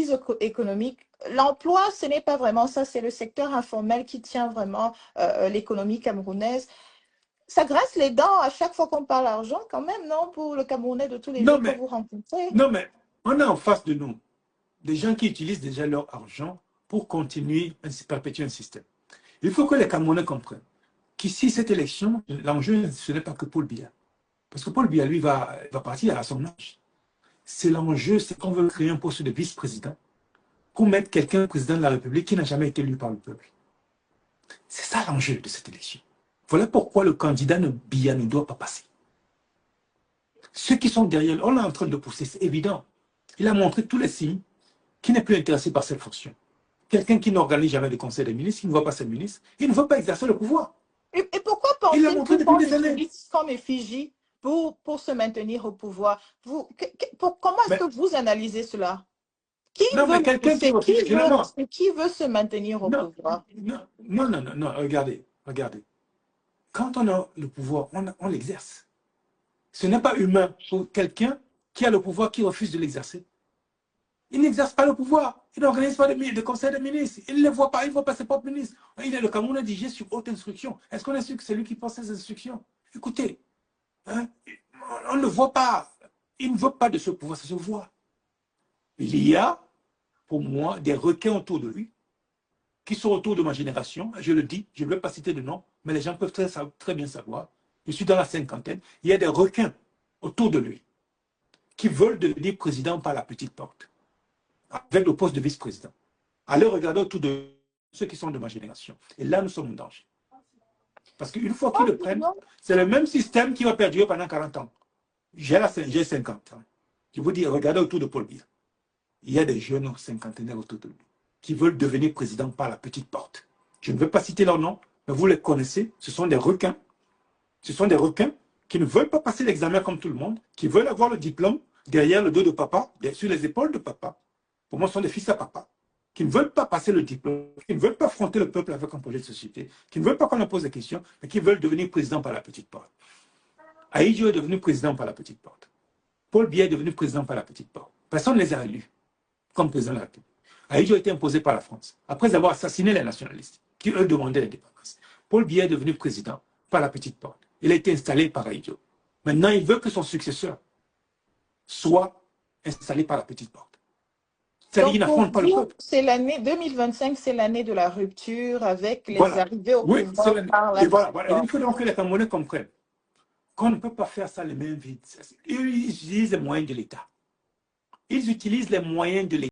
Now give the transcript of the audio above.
crise économique, l'emploi, ce n'est pas vraiment ça, c'est le secteur informel qui tient vraiment l'économie camerounaise. Ça graisse les dents à chaque fois qu'on parle argent quand même, non, pour le Camerounais de tous les Non, jours que mais, vous rencontrez. non, mais on a en face de nous des gens qui utilisent déjà leur argent pour continuer à perpétuer un système. Il faut que les Camerounais comprennent qu'ici, cette élection, l'enjeu, ce n'est pas que Paul Biya. Parce que Paul Biya, lui, va partir à son âge. C'est l'enjeu, c'est qu'on veut créer un poste de vice-président pour mettre quelqu'un président de la République qui n'a jamais été élu par le peuple. C'est ça l'enjeu de cette élection. Voilà pourquoi le candidat Biya ne doit pas passer. Ceux qui sont derrière, on est en train de pousser, c'est évident. Il a montré tous les signes qu'il n'est plus intéressé par cette fonction. Quelqu'un qui n'organise jamais de conseil des ministres, qui ne voit pas ses ministres, il ne veut pas exercer le pouvoir. Et pourquoi Il l'a penser montré qu'il depuis faut des années. l'utiliser comme effigie pour se maintenir au pouvoir? Comment est-ce Mais, que vous analysez cela? Qui non, veut mais le quelqu'un qui pousser? refuse, généralement. Qui veut se maintenir au Non, pouvoir? non, regardez. Quand on a le pouvoir, on l'exerce. Ce n'est pas humain pour quelqu'un qui a le pouvoir qui refuse de l'exercer. Il n'exerce pas le pouvoir. Il n'organise pas de conseil de ministres. Il ne les voit pas. Il ne voit pas ses propres ministres. Il est le Cameroun dirigé sur haute instruction. Est-ce qu'on est sûr que c'est lui qui pense ces instructions? Écoutez, hein, on ne voit pas. Il ne veut pas de ce pouvoir, ça se voit. Il y a, pour moi, des requins autour de lui, qui sont autour de ma génération. Je le dis, je ne vais pas citer de nom, mais les gens peuvent très bien savoir. Je suis dans la cinquantaine. Il y a des requins autour de lui qui veulent devenir président par la petite porte, avec le poste de vice-président. Allez regarder autour de ceux qui sont de ma génération. Et là, nous sommes en danger. Parce qu'une fois qu'ils le prennent, c'est le même système qui va perdurer pendant 40 ans. J'ai 50 ans. Je vous dis, regardez autour de Paul Biya. Il y a des jeunes cinquantenaires autour de lui qui veulent devenir président par la petite porte. Je ne vais pas citer leur nom, mais vous les connaissez. Ce sont des requins. Ce sont des requins qui ne veulent pas passer l'examen comme tout le monde, qui veulent avoir le diplôme derrière le dos de papa, sur les épaules de papa. Pour moi, ce sont des fils à papa, qui ne veulent pas passer le diplôme, qui ne veulent pas affronter le peuple avec un projet de société, qui ne veulent pas qu'on leur pose des questions, mais qui veulent devenir président par la petite porte. Ahidjo est devenu président par la petite porte. Paul Biya est devenu président par la petite porte. Personne ne les a élus comme président de la République. Ahidjo a été imposé par la France, après avoir assassiné les nationalistes, qui eux demandaient l'indépendance. Paul Biya est devenu président par la petite porte. Il a été installé par Ahidjo. Maintenant, il veut que son successeur soit installé par la petite porte. Donc, pour vous, c'est l'année 2025, c'est l'année de la rupture avec les arrivées au pouvoir par la voilà. Il faut donc que les Camerounais comprennent qu'on ne peut pas faire ça les mains vides. Ils utilisent les moyens de l'État. Ils utilisent les moyens de l'État.